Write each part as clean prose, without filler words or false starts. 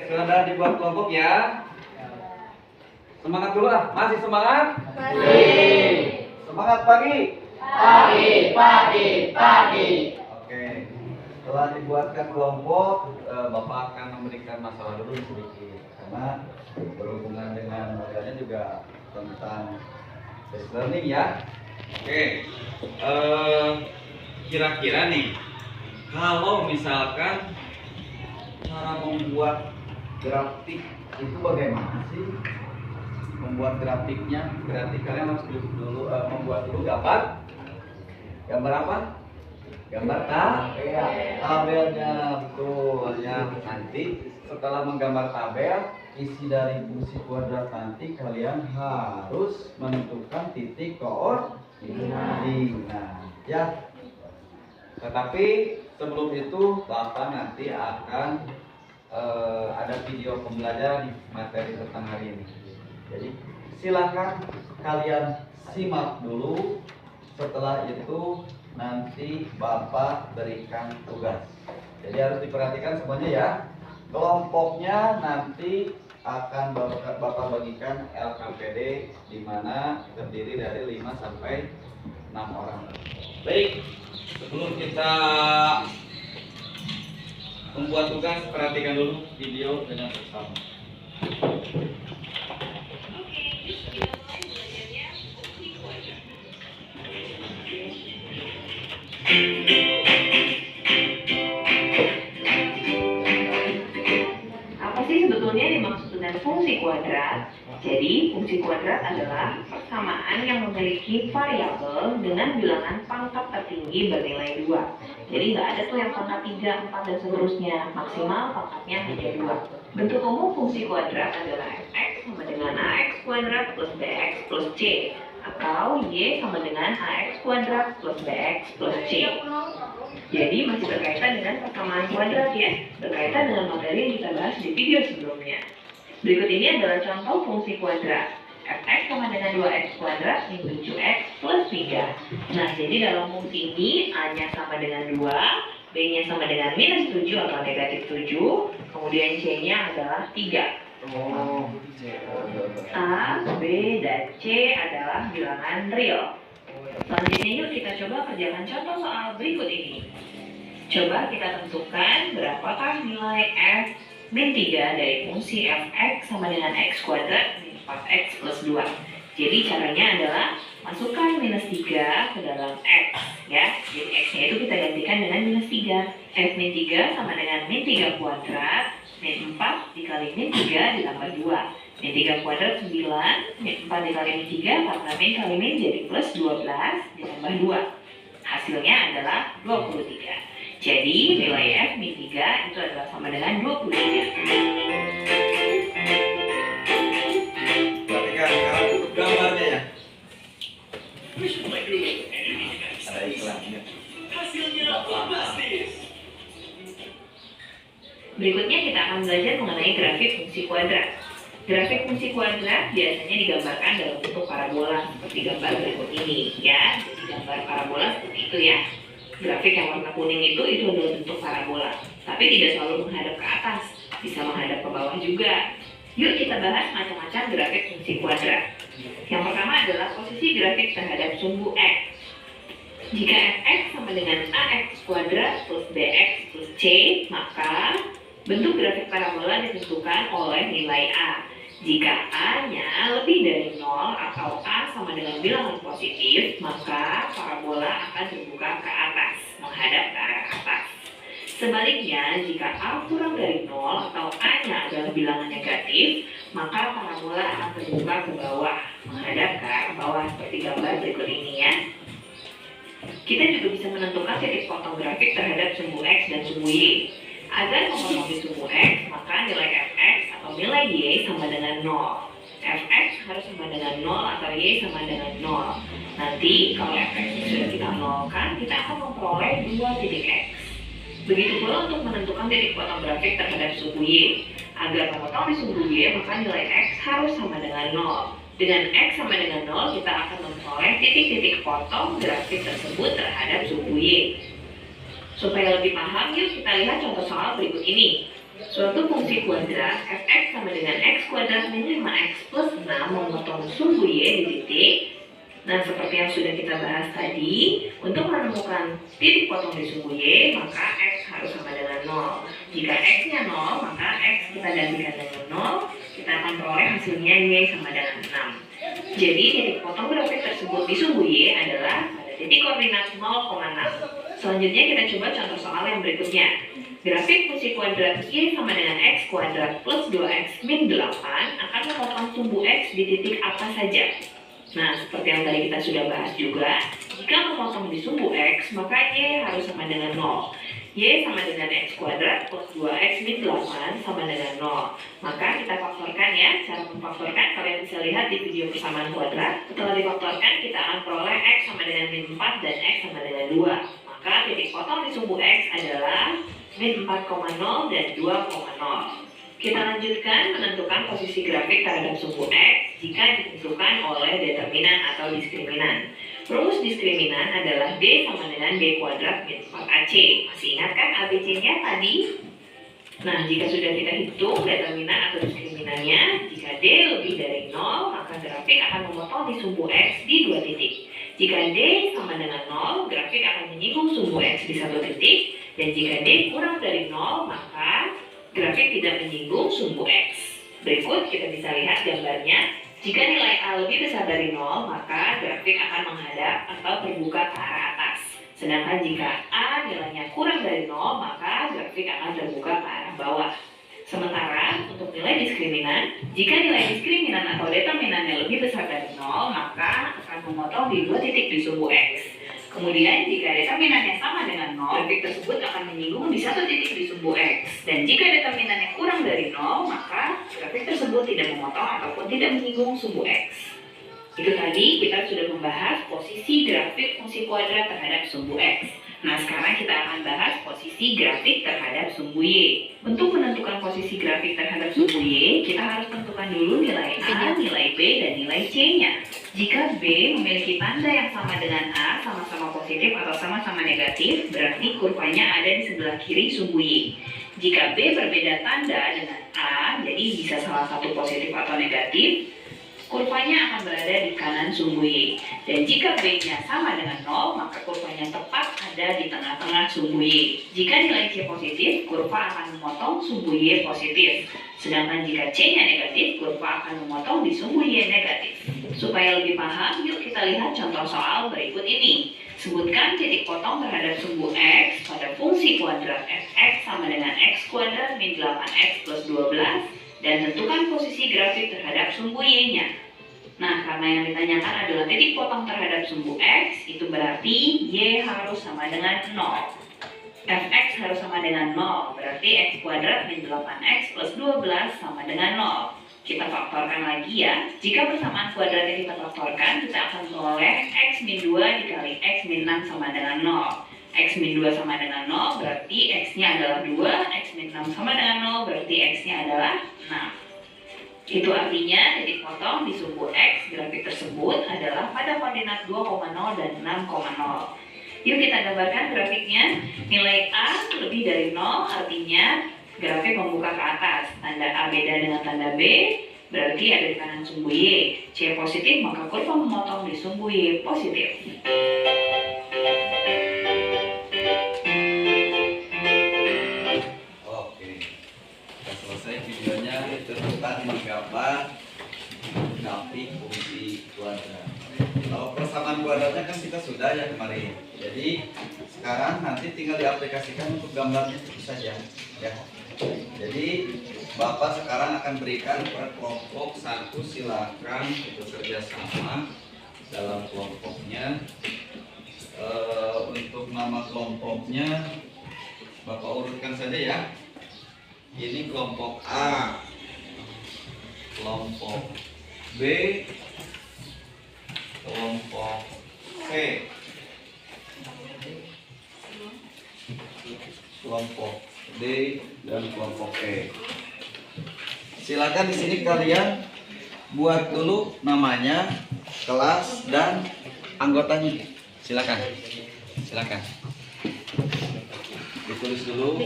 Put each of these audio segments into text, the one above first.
sudah dibuat kelompok ya. Semangat dulu lah, masih semangat? Masih. Semangat pagi? Pagi. Oke. Setelah dibuatkan kelompok, Bapak akan memberikan masalah dulu sedikit karena berhubungan dengan materinya juga tentang basic learning ya. Oke. Kira-kira nih, kalau misalkan cara membuat grafik itu bagaimana sih? Membuat grafiknya, berarti kalian harus dulu membuat dulu gambar. Gambar apa? Gambar tabelnya, betul ya. Nanti setelah menggambar tabel, isi dari fungsi kuadrat nanti kalian harus menentukan titik koordinat. Nah, ya. Tetapi sebelum itu Bapak nanti akan ada video pembelajaran di materi tentang hari ini. Jadi silakan kalian simak dulu. Setelah itu nanti Bapak berikan tugas. Jadi harus diperhatikan semuanya ya. Kelompoknya nanti akan Bapak bagikan LKPD di mana terdiri dari 5 sampai 6 orang. Baik. Sebelum kita membuat tugas, perhatikan dulu video dengan bersama. Apa sih sebetulnya dimaksud dengan fungsi kuadrat? Jadi, fungsi kuadrat adalah persamaan yang memiliki variabel dengan bilangan pangkat tertinggi bernilai 2. Jadi, nggak ada tuh yang pangkat 3, 4, dan seterusnya. Maksimal pangkatnya hanya 2. Bentuk umum fungsi kuadrat adalah fx sama dengan ax kuadrat plus bx plus c. Atau y sama dengan ax kuadrat plus bx plus c. Jadi, masih berkaitan dengan persamaan kuadrat ya. Berkaitan dengan materi yang kita bahas di video sebelumnya. Berikut ini adalah contoh fungsi kuadrat. Fx sama dengan 2x kuadrat min 7x plus 3. Nah, jadi dalam fungsi ini A-nya sama dengan 2, B-nya sama dengan minus 7 atau negatif 7, kemudian C-nya adalah 3. A, B, dan C adalah bilangan real. Selanjutnya yuk kita coba kerjakan contoh soal berikut ini. Coba kita tentukan berapakah nilai F min 3 dari fungsi fx sama dengan x kuadrat min 4x plus 2. Jadi caranya adalah masukkan minus 3 ke dalam x ya. Jadi x-nya itu kita gantikan dengan minus 3. F min 3 sama dengan min 3 kuadrat min 4 dikali min 3 ditambah 2. Min 3 kuadrat 9, min 4 dikali min 3, 4 min kali min jadi plus 12 ditambah 2. Hasilnya adalah 23. Jadi nilai F min 3 itu adalah sama dengan 23. Perhatikan sekarang untuk gambarnya ya. Ada iklannya. Berikutnya kita akan belajar mengenai grafik fungsi kuadrat. Grafik fungsi kuadrat biasanya digambarkan dalam bentuk parabola seperti gambar berikut ini ya. Jadi gambar parabola seperti itu ya. Grafik yang warna kuning itu adalah bentuk parabola, tapi tidak selalu menghadap ke atas, bisa menghadap ke bawah juga. Yuk kita bahas macam-macam grafik fungsi kuadrat. Yang pertama adalah posisi grafik terhadap sumbu x. Jika fx sama dengan ax kuadrat plus bx plus c, maka bentuk grafik parabola ditentukan oleh nilai a. Jika a-nya lebih dari 0 atau a sama dengan bilangan positif, maka parabola akan terbuka ke atas, menghadap ke arah atas. Sebaliknya, jika a kurang dari 0 atau a-nya adalah bilangan negatif, maka parabola akan terbuka ke bawah, menghadap ke arah bawah seperti gambar berikut ini ya. Kita juga bisa menentukan titik potong grafik terhadap sumbu x dan sumbu y. Agar memenuhi sumbu x, maka nilai fx atau nilai y sama dengan 0. Fx harus sama dengan 0 atau y sama dengan 0. Nanti kalau fx sudah kita nolkan, kita akan memperoleh 2 titik x. Begitu pula untuk menentukan titik potong grafik terhadap sumbu y. Agar memotong di sumbu y, maka nilai x harus sama dengan 0. Dengan x sama dengan 0, kita akan memperoleh titik-titik potong grafik tersebut terhadap sumbu y. Supaya lebih paham, yuk kita lihat contoh soal berikut ini. Suatu fungsi kuadrat fx sama dengan x kuadrat min 5x plus 6 memotong sumbu y di titik. Nah, seperti yang sudah kita bahas tadi, untuk menemukan titik potong di sumbu y, maka x harus sama dengan 0. Jika x-nya 0, maka x kita gantikan dengan 0, kita akan peroleh hasilnya y sama dengan 6. Jadi, titik potong grafik tersebut di sumbu y adalah pada titik koordinat 0,6. Selanjutnya kita coba contoh soal yang berikutnya. Grafik fungsi kuadrat y sama dengan x kuadrat plus 2x min 8 akan memotong sumbu x di titik apa saja. Nah, seperti yang tadi kita sudah bahas juga, jika memotong di sumbu x, maka y harus sama dengan 0. Y sama dengan x kuadrat plus 2x min 8 sama dengan 0. Maka kita faktorkan ya. Cara memfaktorkan kalian bisa lihat di video persamaan kuadrat. Setelah difaktorkan, kita akan peroleh x sama dengan min 4 dan x sama dengan 2. Maka titik potong di sumbu x adalah min 4,0 dan 2,0. Kita lanjutkan menentukan posisi grafik terhadap sumbu x jika ditentukan oleh determinan atau diskriminan. Rumus diskriminan adalah D sama dengan D kuadrat min 4AC. Masih ingat kan ABC-nya tadi? Nah, jika sudah kita hitung determinan atau diskriminannya, jika D lebih dari 0, maka grafik akan memotong di sumbu x di 2 titik. Jika D sama dengan 0, grafik akan menyinggung sumbu x di 1 titik. Dan jika D kurang dari 0, maka grafik tidak menyinggung sumbu x. Berikut kita bisa lihat gambarnya. Jika nilai A lebih besar dari 0, maka grafik akan menghadap atau terbuka ke arah atas. Sedangkan jika A nilainya kurang dari 0, maka grafik akan terbuka ke arah bawah. Sementara untuk nilai diskriminan, jika nilai diskriminan atau determinannya lebih besar dari 0, maka akan memotong di 2 titik di sumbu x. Kemudian jika determinannya sama dengan 0, grafik tersebut akan menyinggung di 1 titik di sumbu x. Dan jika determinannya kurang dari 0, maka grafik tersebut tidak memotong ataupun tidak menyinggung sumbu x. Itu tadi kita sudah membahas posisi grafik fungsi kuadrat terhadap sumbu x. Nah, sekarang kita akan bahas posisi grafik terhadap sumbu y. Untuk menentukan posisi grafik terhadap sumbu y, kita harus tentukan dulu nilai A, nilai B, dan nilai C-nya. Jika B memiliki tanda yang sama dengan A, sama-sama positif atau sama-sama negatif, berarti kurvanya ada di sebelah kiri sumbu y. Jika B berbeda tanda dengan A, jadi bisa salah satu positif atau negatif, kurvanya akan berada di kanan sumbu y. Dan jika B-nya sama dengan 0, maka kurvanya tepat ada di tengah-tengah sumbu y. Jika nilai C positif, kurva akan memotong sumbu y positif. Sedangkan jika C-nya negatif, kurva akan memotong di sumbu y negatif. Supaya lebih paham, yuk kita lihat contoh soal berikut ini. Sebutkan titik potong terhadap sumbu x pada fungsi kuadrat fx sama dengan x kuadrat min 8x plus 12 dan tentukan posisi grafik terhadap sumbu y-nya. Nah, karena yang ditanyakan adalah titik potong terhadap sumbu x, itu berarti y harus sama dengan 0. Fx harus sama dengan 0, berarti x kuadrat min 8x plus 12 sama dengan 0. Kita faktorkan lagi ya. Jika persamaan kuadratnya kita faktorkan, kita akan memperoleh x min 2 dikali x min 6 sama dengan 0. X min 2 sama dengan 0, berarti x-nya adalah 2, x min 6 sama dengan 0, berarti x-nya adalah 6. Itu artinya titik potong di sumbu x grafik tersebut adalah pada koordinat 2,0 dan 6,0. Yuk kita gambarkan grafiknya. Nilai A lebih dari 0, artinya grafik membuka ke atas. Tanda A beda dengan tanda B, berarti ada di kanan sumbu Y. C positif, maka kurva memotong di sumbu Y positif. Oke, kita selesai videonya. Itu tentang menggambar grafik fungsi kuadrat. Kalau persamaan kuadratnya kan kita sudah ya kemarin. Jadi sekarang nanti tinggal diaplikasikan untuk gambarnya itu saja ya. Jadi Bapak sekarang akan berikan per kelompok 1, silakan bekerja sama dalam kelompoknya. Untuk nama kelompoknya Bapak urutkan saja ya. Ini kelompok A, kelompok B, kelompok C, kelompok D, dan kelompok E. Silakan di sini kalian buat dulu namanya, kelas, dan anggotanya. Silakan, silakan. Ditulis dulu.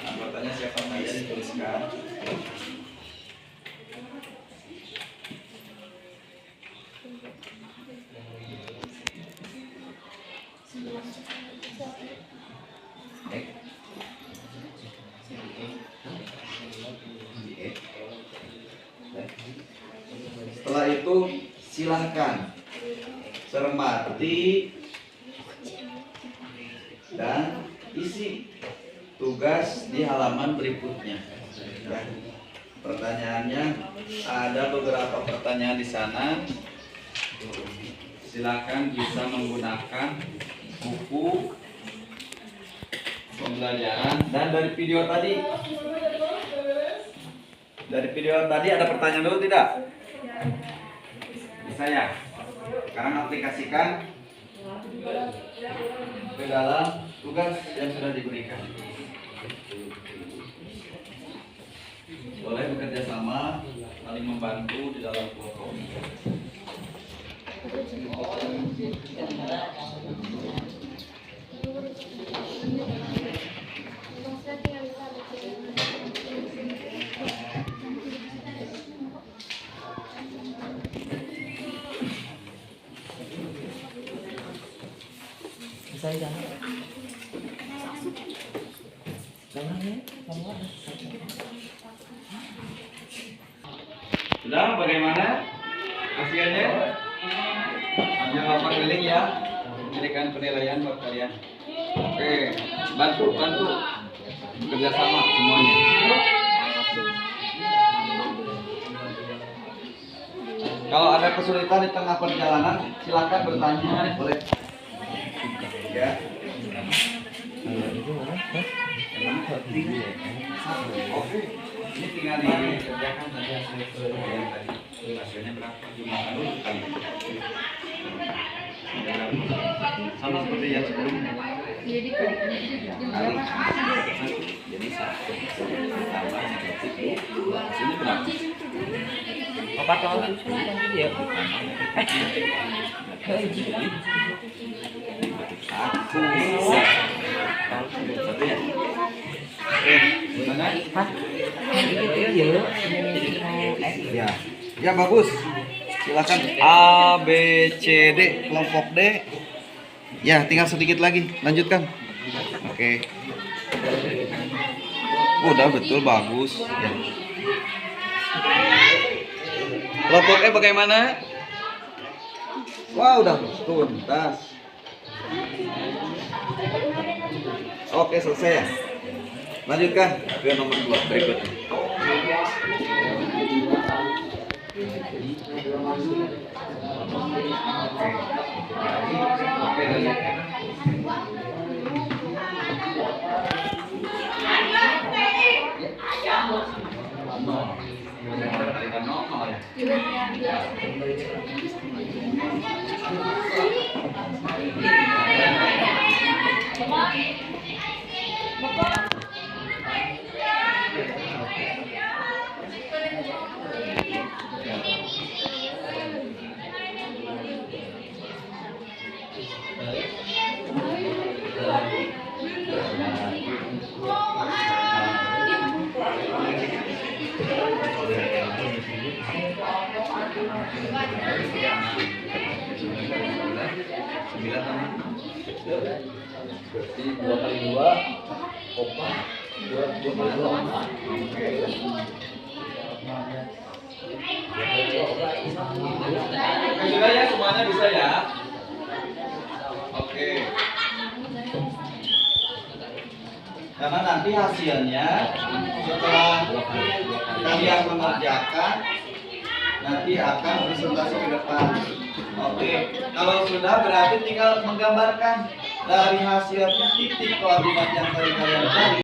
Anggotanya siapa saja dituliskan. Setelah itu silahkan cermati dan isi tugas di halaman berikutnya. Ya. Pertanyaannya ada beberapa pertanyaan di sana. Silakan bisa menggunakan buku pembelajaran dan dari video tadi. Dari video tadi ada pertanyaan dulu tidak? Bisa ya? Sekarang aplikasikan ke dalam tugas yang sudah diberikan. Boleh bekerja sama, saling membantu di dalam kelompok. Saya jangan. Sudah, bagaimana hasilnya? Hanya 8 keliling ya, memberikan penilaian buat kalian. Oke, bantu bekerja sama semuanya. Kalau ada kesulitan di tengah perjalanan, silakan bertanya, boleh. Ya. Oke, ini tinggal dikerjakan saja hasilnya berapa, jumlah kan sama seperti yang sebelumnya. Jadi satu tambah negatif 2, hasilnya berapa? Apa tahu dia? Satu ya. Gimana? Ya, ya bagus. Silakan A, B, C, D, kelompok D. Ya, tinggal sedikit lagi. Lanjutkan. Oke. Udah betul, bagus. Ya. Kelompok E bagaimana? Wah, udah tuntas. Oke, selesai ya. Lanjutkan ke nomor 2 berikutnya. Oke, lanjutkan. Berarti 2 kali 2 4 2 kali 2. Sudah ya, semuanya bisa ya. Oke. Karena nanti hasilnya setelah kalian mengerjakan nanti akan presentasi ke depan. Oke, kalau sudah berarti tinggal menggambarkan dari hasil titik koordinat yang tadi kalian cari.